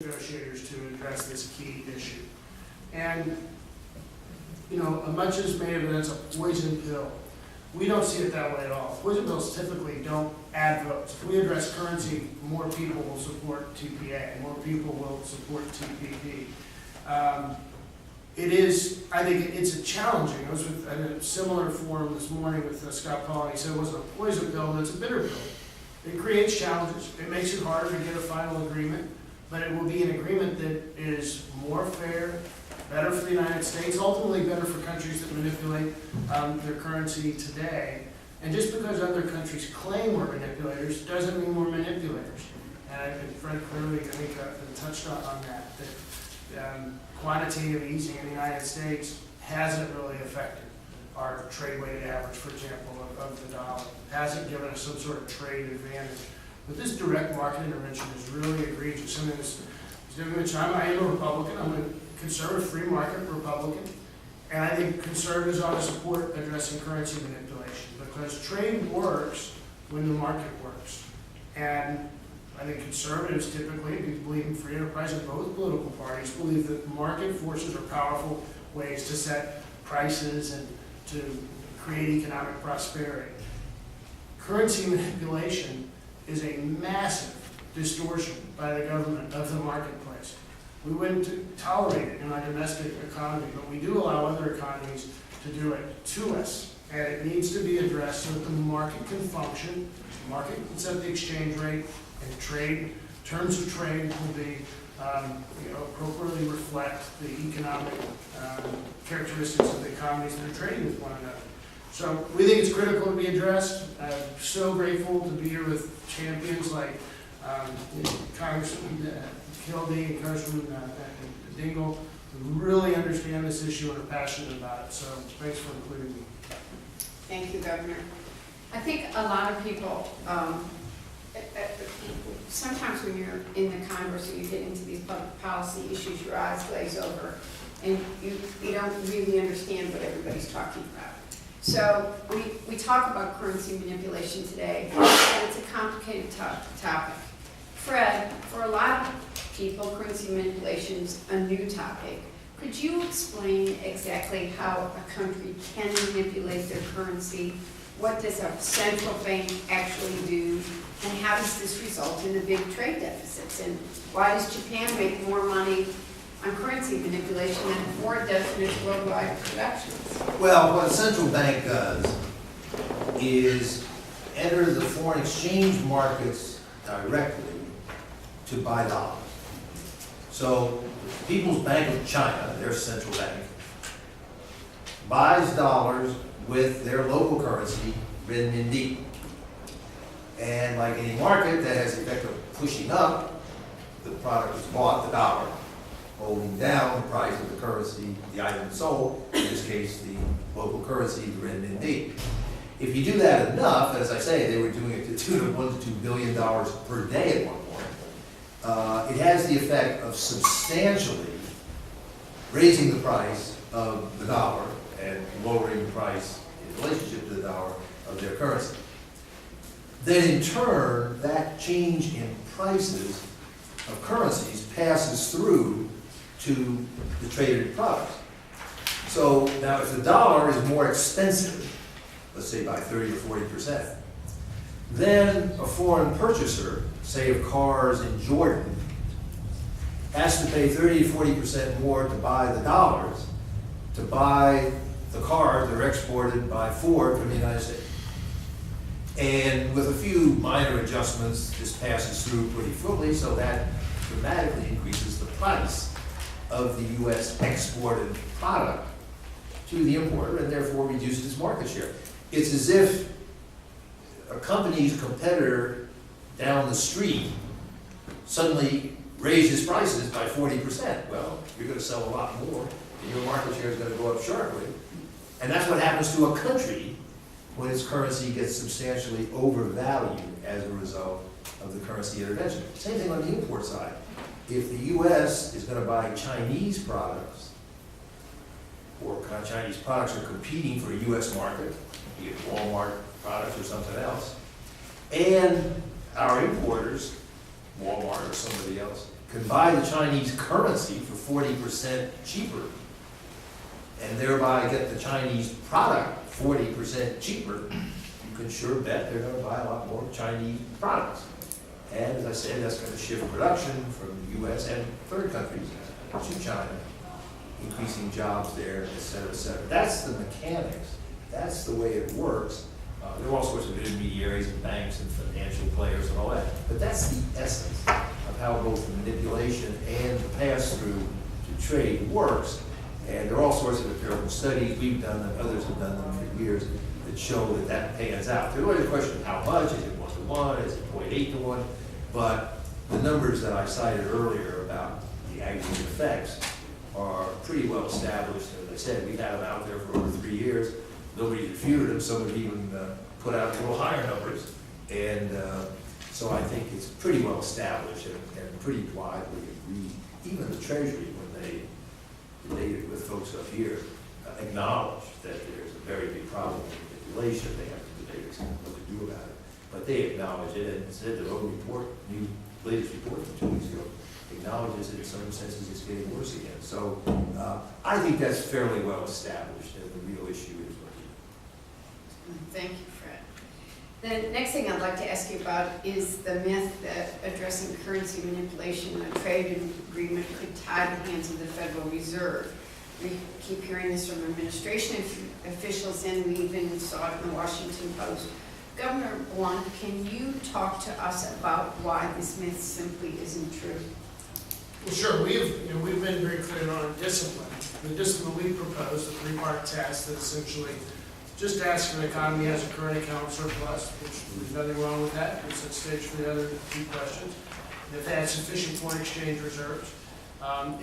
negotiators to address this key issue. And, you know, much is made of it as a poison pill. We don't see it that way at all. Poison pills typically don't add votes. If we address currency, more people will support TPA, more people will support TPP. I think it's a challenging. I was in a similar forum this morning with Scott Paul, and he said it wasn't a poison pill, it's a bitter pill. It creates challenges. It makes it harder to get a final agreement, but it will be an agreement that is more fair, better for the United States, ultimately better for countries that manipulate their currency today. And just because other countries claim we're manipulators doesn't mean we're manipulators. And Fred clearly, I think, touched on that quantitative easing in the United States hasn't really affected our trade weighted average, for example, of the dollar. It hasn't given us some sort of trade advantage. But this direct market intervention is really egregious. I am a Republican. I'm a conservative free market Republican. And I think conservatives ought to support addressing currency manipulation because trade works when the market works. And I think conservatives typically believe in free enterprise, and both political parties believe that market forces are powerful ways to set prices and to create economic prosperity. Currency manipulation is a massive distortion by the government of the marketplace. We wouldn't tolerate it in our domestic economy, but we do allow other economies to do it to us. And it needs to be addressed so that the market can function, the market can set the exchange rate, and trade, terms of trade will be, appropriately reflect the economic characteristics of the economies that are trading with one another. So we think it's critical to be addressed. I'm so grateful to be here with champions like Congressman Kildee and Congressman Dingell, who really understand this issue and are passionate about it. So thanks for including me. Thank you, Governor. I think a lot of people, sometimes when you're in the Congress or you get into these public policy issues, your eyes glaze over and you don't really understand what everybody's talking about. So we talk about currency manipulation today, and it's a complicated topic. Fred, for a lot of people, currency manipulation is a new topic. Could you explain exactly how a country can manipulate their currency? What does a central bank actually do? And how does this result in the big trade deficits? And why does Japan make more money on currency manipulation than Ford does in its worldwide productions? Well, what a central bank does is enter the foreign exchange markets directly to buy dollars. So, People's Bank of China, their central bank, buys dollars with their local currency, renminbi. And like any market, that has the effect of pushing up the product that's bought, the dollar, holding down the price of the currency, the item sold, in this case, the local currency, the renminbi. If you do that enough, as I say, they were doing it to the tune of $1 to $2 billion per day at one point, it has the effect of substantially raising the price of the dollar and lowering the price in relationship to the dollar of their currency. Then in turn, that change in prices of currencies passes through to the traded products. So now if the dollar is more expensive, let's say by 30 or 40%, then a foreign purchaser, say of cars in Jordan, has to pay 30 to 40% more to buy the dollars, to buy the cars that are exported by Ford from the United States. And with a few minor adjustments, this passes through pretty fully, so that dramatically increases the price of the U.S. exported product to the importer and therefore reduces its market share. It's as if a company's competitor down the street suddenly raises prices by 40%. Well, you're going to sell a lot more, and your market share is going to go up sharply. And that's what happens to a country when its currency gets substantially overvalued as a result of the currency intervention. Same thing on the import side. If the U.S. is going to buy Chinese products, or Chinese products are competing for a U.S. market, be it Walmart products or something else, and our importers, Walmart or somebody else, can buy the Chinese currency for 40% cheaper, and thereby get the Chinese product 40% cheaper, you can sure bet they're gonna buy a lot more Chinese products. And as I said, that's gonna shift production from the US and third countries to China, increasing jobs there, et cetera, et cetera. That's the mechanics. That's the way it works. There are all sorts of intermediaries and banks and financial players and all that, but that's the essence of how both the manipulation and the pass-through to trade works. And there are all sorts of empirical studies, we've done them, others have done them for years, that show that that pans out. There's always a question of how much, is it 1-to-1, is it 0.8-to-1, but the numbers that I cited earlier about the aggregate effects are pretty well established. As I said, we've had them out there for over 3 years. Nobody refuted them, some have even put out a little higher numbers. And so I think it's pretty well established and pretty widely agreed. Even the Treasury, when they debated with folks up here, acknowledged that there's a very big problem with manipulation. They have to debate what to do about it. But they acknowledge it and said their own report, latest report from 2 weeks ago, acknowledges that in some senses it's getting worse again. So I think that's fairly well established, and the real issue is what Thank you, Fred. The next thing I'd like to ask you about is the myth that addressing currency manipulation in a trade agreement could tie the hands of the Federal Reserve. We keep hearing this from administration officials, and we even saw it in the Washington Post. Governor Blunt, can you talk to us about why this myth simply isn't true? Well, sure, we've been very clear on discipline. The discipline we proposed, the three-part test that essentially just asks if an economy has a current account surplus, which there's nothing wrong with that. It's at stage for the other two questions. And if they have sufficient foreign exchange reserves,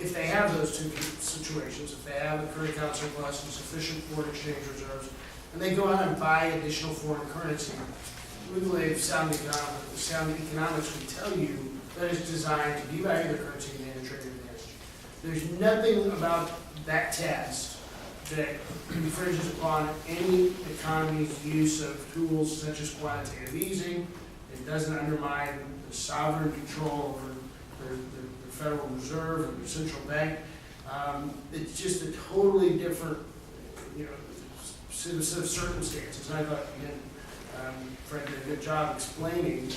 if they have those two situations, if they have a current account surplus and sufficient foreign exchange reserves, and they go out and buy additional foreign currency, we believe sound economics would tell you that it's designed to devalue the currency and gain a trade advantage. There's nothing about that test that infringes upon any economy's use of tools such as quantitative easing. It doesn't undermine the sovereign control over the Federal Reserve or the central bank. It's just a totally different, set of circumstances. And I thought, again, Fred did a good job explaining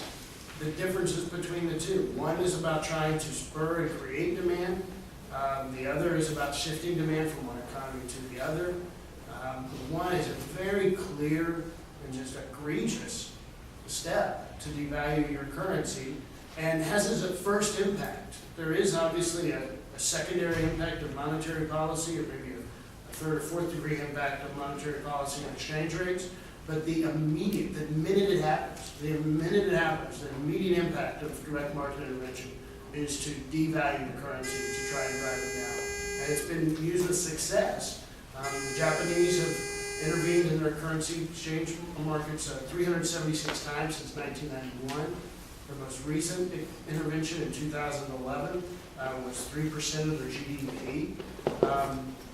the differences between the two. One is about trying to spur and create demand. The other is about shifting demand from one economy to the other. One is a very clear and just egregious step to devalue your currency and has as a first impact. There is obviously a secondary impact of monetary policy, or maybe a third or fourth degree impact of monetary policy and exchange rates. But the minute it happens, the immediate impact of direct market intervention is to devalue the currency, to try and drive it down. And it's been used with success. The Japanese have intervened in their currency exchange markets 376 times since 1991. The most recent intervention in 2011 was 3% of their GDP.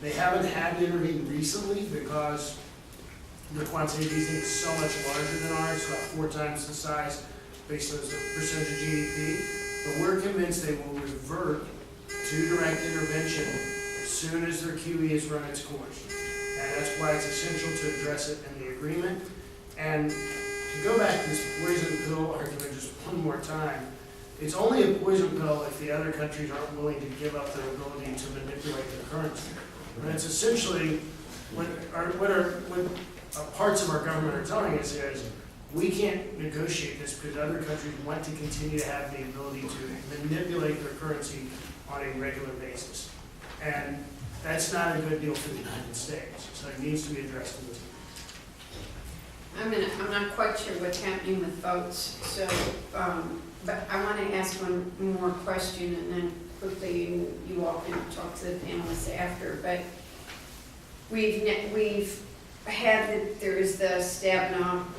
They haven't had to intervene recently because the quantitative easing is so much larger than ours, about 4 times the size based on the percentage of GDP. But we're convinced they will revert to direct intervention as soon as their QE has run its course. And that's why it's essential to address it in the agreement. And to go back to this poison pill argument just one more time, it's only a poison pill if the other countries aren't willing to give up their ability to manipulate their currency. And it's essentially what parts of our government are telling us is we can't negotiate this because other countries want to continue to have the ability to manipulate their currency on a regular basis. And that's not a good deal for the United States. So it needs to be addressed in this. I'm not quite sure what's happening with votes, so, but I want to ask one more question, and then quickly you all can talk to the panelists after. But we've had that there is the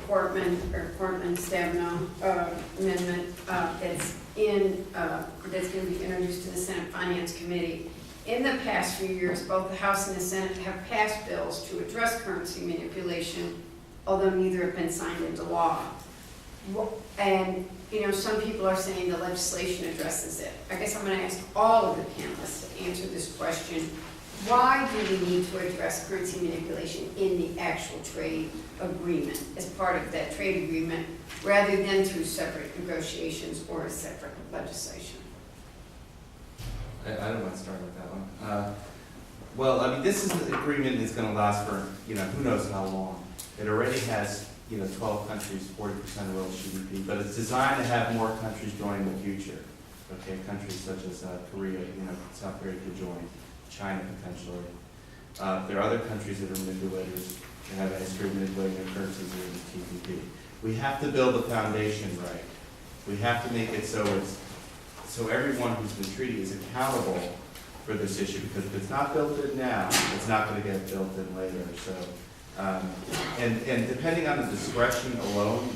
Portman-Stabenow amendment that's going to be introduced to the Senate Finance Committee. In the past few years, both the House and the Senate have passed bills to address currency manipulation, although neither have been signed into law. And, you know, some people are saying the legislation addresses it. I guess I'm gonna ask all of the panelists to answer this question. Why do we need to address currency manipulation in the actual trade agreement, as part of that trade agreement, rather than through separate negotiations or a separate legislation? I don't want to start with that one. Well, I mean, this is the agreement is going to last for, you know, who knows how long. It already has, you know, 12 countries, 40% of world GDP, but it's designed to have more countries join in the future. Okay, countries such as Korea, you know, South Korea could join, China potentially. There are other countries that are manipulators and have a history of manipulating their currencies in the TPP. We have to build the foundation right. We have to make it so everyone who's been treated is accountable for this issue, because if it's not built in now, it's not going to get built in later. So, and depending on the discretion alone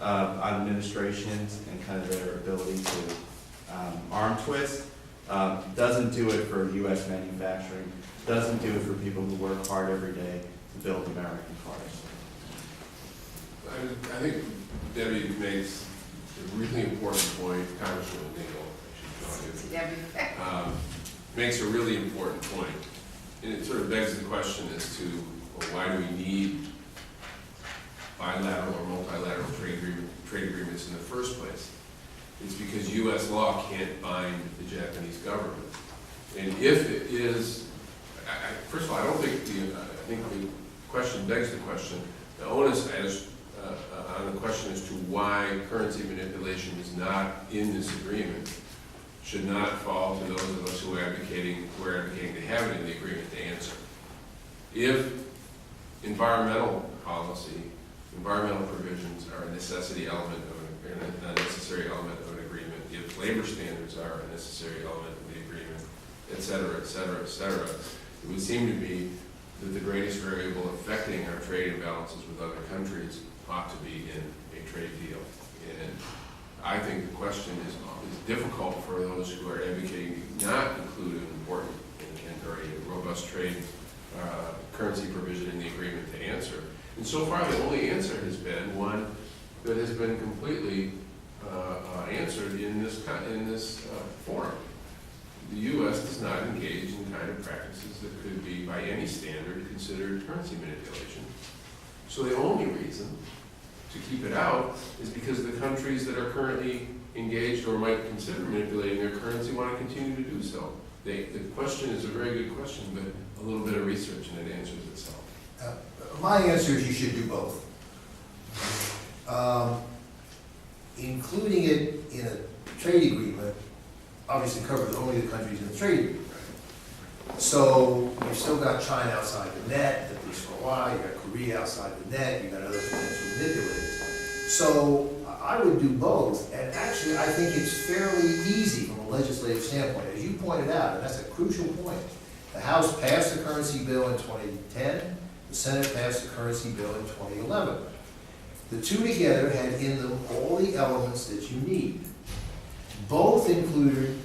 on administrations and kind of their ability to arm twist, doesn't do it for U.S. manufacturing, doesn't do it for people who work hard every day to build American cars. I think Debbie makes a really important point, Congresswoman Dingell, makes a really important point. And it sort of begs the question as to, well, why do we need bilateral or multilateral trade agreements in the first place? It's because U.S. law can't bind the Japanese government. And if it is, first of all, I think the question begs the question. The onus on the question as to why currency manipulation is not in this agreement should not fall to those of us who are advocating to have it in the agreement to answer. If environmental policy, environmental provisions are a necessary element of an agreement, if labor standards are a necessary element of the agreement, et cetera, et cetera, et cetera, it would seem to me that the greatest variable affecting our trade imbalances with other countries ought to be in a trade deal. And I think the question is difficult for those who are advocating not include an important or a robust trade currency provision in the agreement to answer. And so far, the only answer has been one that has been completely answered in this forum. The U.S. does not engage in kind of practices that could be, by any standard, considered currency manipulation. So the only reason to keep it out is because the countries that are currently engaged or might consider manipulating their currency want to continue to do so. The question is a very good question, but a little bit of research and it answers itself. My answer is you should do both. Including it in a trade agreement obviously covers only the countries in the trade agreement. So you've still got China outside the net, at least for a while, you've got Korea outside the net, you've got other potential manipulators. So I would do both, and actually I think it's fairly easy from a legislative standpoint. As you pointed out, and that's a crucial point, the House passed the currency bill in 2010, the Senate passed the currency bill in 2011. The two together had in them all the elements that you need. Both included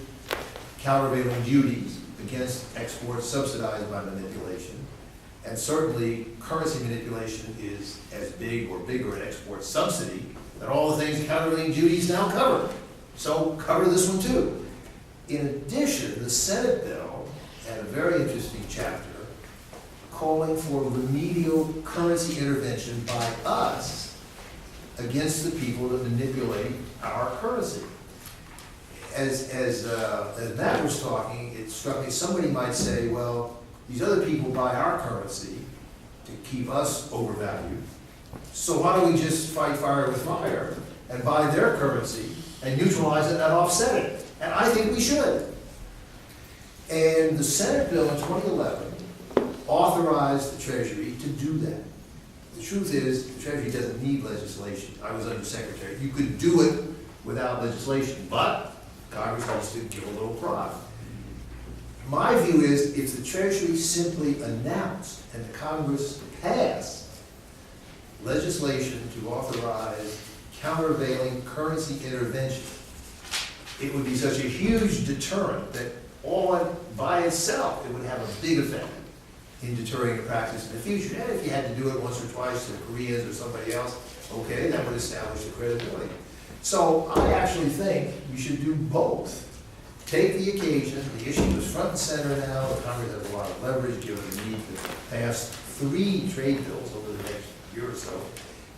countervailing duties against exports subsidized by manipulation, and certainly currency manipulation is as big or bigger an export subsidy than all the things countervailing duties now cover. So cover this one too. In addition, the Senate bill had a very interesting chapter calling for remedial currency intervention by us against the people that manipulate our currency. As Matt was talking, it struck me, somebody might say, well, these other people buy our currency to keep us overvalued, so why don't we just fight fire with fire and buy their currency and neutralize it and offset it? And I think we should. And the Senate bill in 2011 authorized the Treasury to do that. The truth is, the Treasury doesn't need legislation. I was undersecretary. You could do it without legislation, but Congress has to give a little prod. My view is, if the Treasury simply announced and the Congress passed legislation to authorize countervailing currency intervention, it would be such a huge deterrent that all by itself, it would have a big effect in deterring the practice in the future. And if you had to do it once or twice to the Koreans or somebody else, okay, that would establish the credibility. So I actually think we should do both. Take the occasion, the issue is front and center now, the Congress has a lot of leverage, given the need to pass 3 trade bills over the next year or so.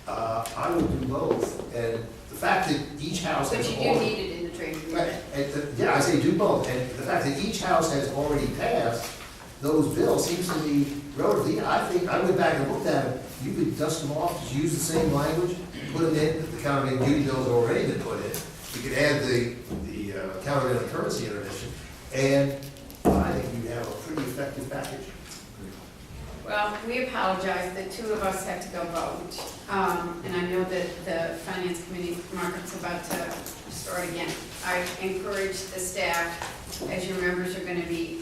I would do both, and the fact that each house But has you do already. need it in the trade Right, agreement. yeah, I say do both, and the fact that each house has already passed those bills seems to be relatively, I think, I went back and looked at them, you could dust them off, just use the same language, put them in, the countervailing duty bills have already been put in. You could add the countervailing currency interdiction, and I think you have a pretty effective package. Well, we apologize, the 2 of us have to go vote. And I know that the Finance Committee, Margaret's about to start again. I encourage the staff, as your members are going to be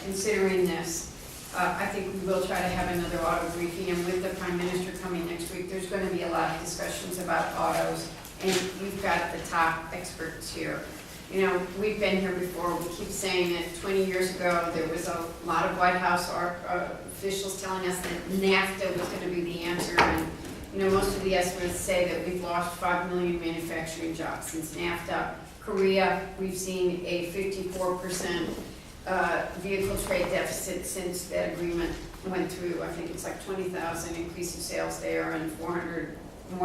considering this, I think we will try to have another auto briefing, and with the Prime Minister coming next week, there's going to be a lot of discussions about autos, and you've got the top experts here. You know, we've been here before, we keep saying that 20 years ago, there was a lot of White House officials telling us that NAFTA was going to be the answer, and, you know, most of the estimates say that we've lost 5 million manufacturing jobs since NAFTA. Korea, we've seen a 54% vehicle trade deficit since that agreement went through. I think it's like 20,000 increase in sales there and more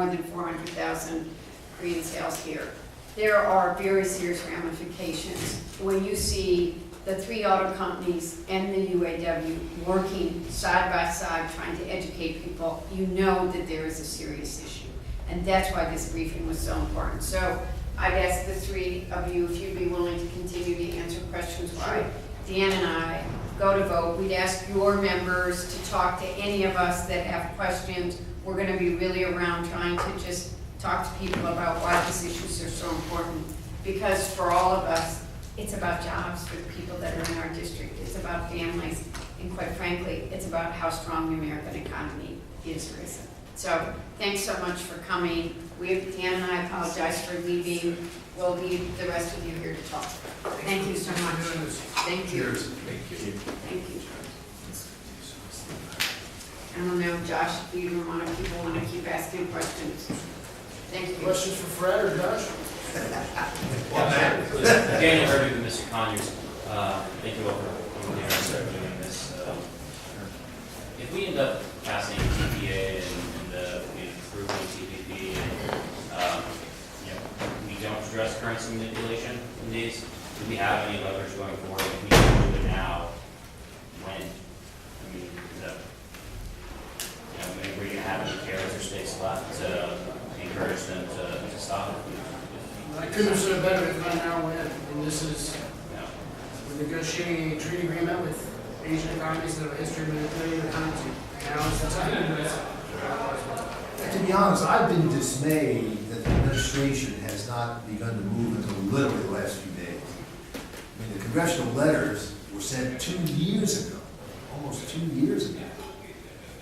than 400,000 Korean sales here. There are very serious ramifications when you see the 3 auto companies and the UAW working side by side trying to educate people. You know that there is a serious issue, and that's why this briefing was so important. So I'd ask the 3 of you if you'd be willing to continue to answer questions while Dan and I go to vote. We'd ask your members to talk to any of us that have questions. We're going to be really around trying to just talk to people about why these issues are so important. Because for all of us, it's about jobs for the people that are in our district. It's about families. And quite frankly, it's about how strong the American economy is or isn't. So thanks so much for coming. Dan and I apologize for leaving. We'll leave the rest of you here to talk. Thank you so much. Thank you. Cheers. Thank you. Thank you. I don't know, Josh, if either one of people want to keep asking questions. Thank you. Questions for Fred or Josh? Daniel Irving with Mr. Conyers. Thank you all for coming here and doing this. If we end up passing TPA and we approve the TPP and we don't address currency manipulation in these, do we have any leverage going forward? If we don't do it now, when? I mean, is that, maybe we're going to have any carrots or stakes left to encourage them to stop it? I couldn't have said it better if I now win. And this is, No. we're negotiating a trade agreement with Asian economies that have a history of manipulating the currency. Now is the time to do it. To be honest, I've been dismayed that the administration has not begun to move until literally the last few days. I mean, the congressional letters were sent 2 years ago, almost 2 years ago.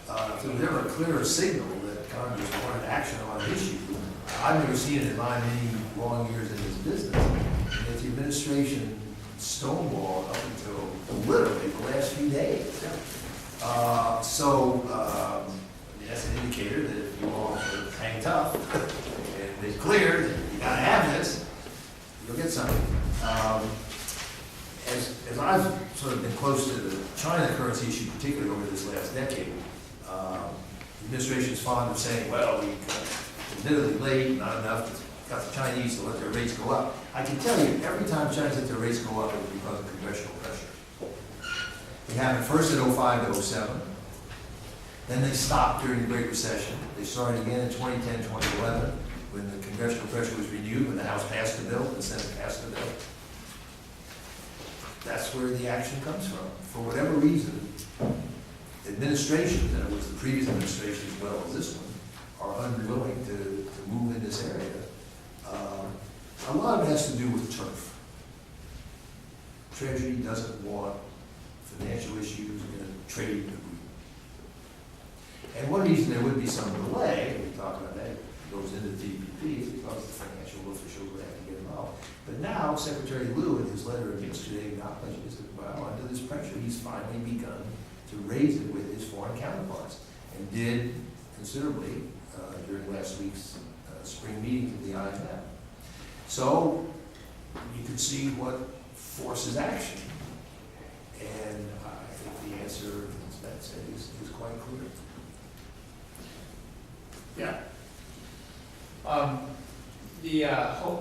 If there was ever a clearer signal that Congress wanted action on an issue, I've never seen it in my many long years in this business. And yet the administration stonewalled up until literally the last few days. That's an indicator that if you all hang tough and it's clear that you gotta have this, you'll get something. As I've sort of been close to the China currency issue, particularly over this last decade, the administration's fond of saying, well, we admittedly late, not enough, got the Chinese to let their rates go up. I can tell you, every time China let their rates go up, it was because of congressional pressure. It happened first in 05 to 07. Then they stopped during the Great Recession. They started again in 2010, 2011, when the congressional pressure was renewed, when the House passed the bill, and the Senate passed the bill. That's where the action comes from. For whatever reason, administrations, and it was the previous administration as well as this one, are unwilling to move in this area. A lot of it has to do with turf. Treasury doesn't want financial issues in a trade agreement. And one reason there would be some delay, we talk about that, goes into the TPP, is because the financial officials would have to get involved. But now, Secretary Lew, in his letter yesterday, acknowledges that, well, under this pressure, he's finally begun to raise it with his foreign counterparts, and did considerably during last week's spring meeting of the IMF. So you can see what forces action. And I think the answer, as Matt said, is quite clear. Yeah,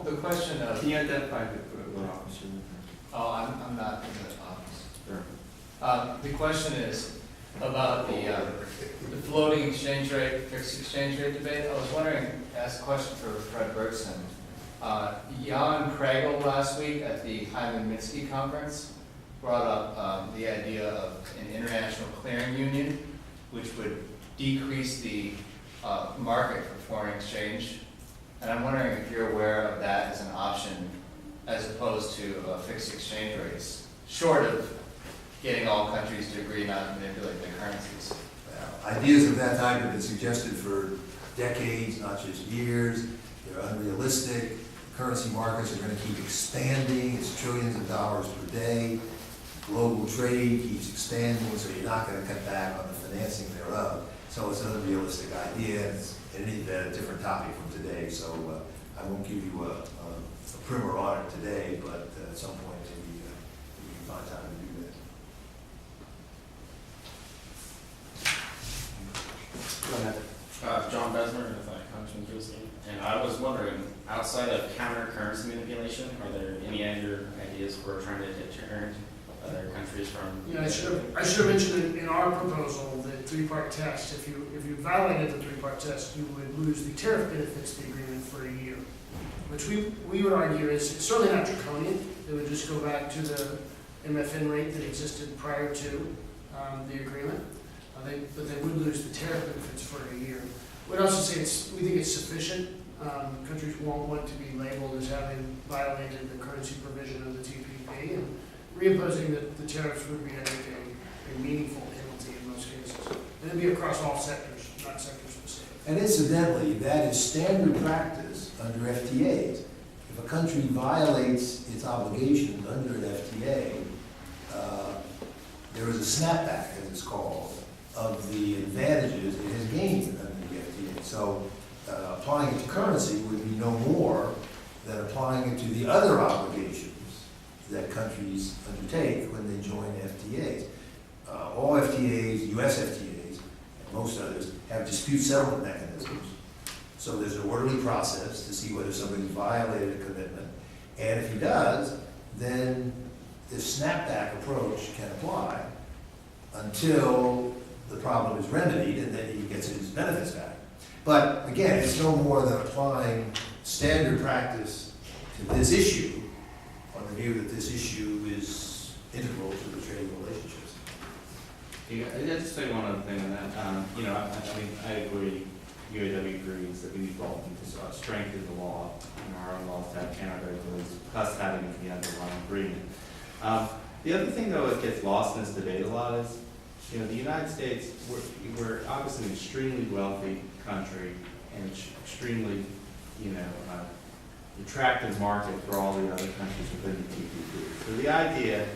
The question of, Can you identify what officer? oh, I'm not in the office. Sure. The question is about the floating exchange rate, fixed exchange rate debate. I was wondering, ask a question for Fred Bergson. Jan Kragel last week at the Hyman Minsky conference brought up the idea of an international clearing union, which would decrease the market for foreign exchange. And I'm wondering if you're aware of that as an option as opposed to fixed exchange rates, short of getting all countries to agree not to manipulate their currencies. Ideas of that type have been suggested for decades, not just years. They're unrealistic. Currency markets are going to keep expanding. It's trillions of dollars per day. Global trade keeps expanding, so you're not going to cut back on the financing thereof. So it's an unrealistic idea. It's in any event a different topic from today. So I won't give you a primer on it today, but at some point we can find time to do that. Go ahead. John Besmer, Congressman Gilsey. And I was wondering, outside of counter currency manipulation, are there any other ideas for trying to deter other countries from? yeah, I should have mentioned in our proposal, the three-part test, if you violated the three-part test, you would lose the tariff benefits of the agreement for a year, which we would argue is certainly not draconian. It would just go back to the MFN rate that existed prior to the agreement. But they would lose the tariff benefits for a year. We'd also say we think it's sufficient. Countries won't want to be labeled as having violated the currency provision of the TPP, and reimposing the tariffs would be, I think, a meaningful penalty in most cases. And it'd be across all sectors, not sector specific. And incidentally, that is standard practice under FTAs. If a country violates its obligations under an FTA, there is a snapback, as it's called, of the advantages it has gained under the FTA. So applying it to currency would be no more than applying it to the other obligations that countries undertake when they join FTAs. All FTAs, US FTAs, and most others, have dispute settlement mechanisms. So there's an orderly process to see whether somebody's violated a commitment. And if he does, then this snapback approach can apply until the problem is remedied and then he gets his benefits back. But again, it's no more than applying standard practice to this issue on the view that this issue is integral to the trading relationships. Yeah, I just say one other thing on that. I mean, I agree. UAW agrees that we need both to strengthen the law and our own laws to have counterregulation, plus having the underlying agreement. The other thing, though, that gets lost in this debate a lot is, the United States, we're obviously an extremely wealthy country and extremely, attractive market for all the other countries within the TPP. So the idea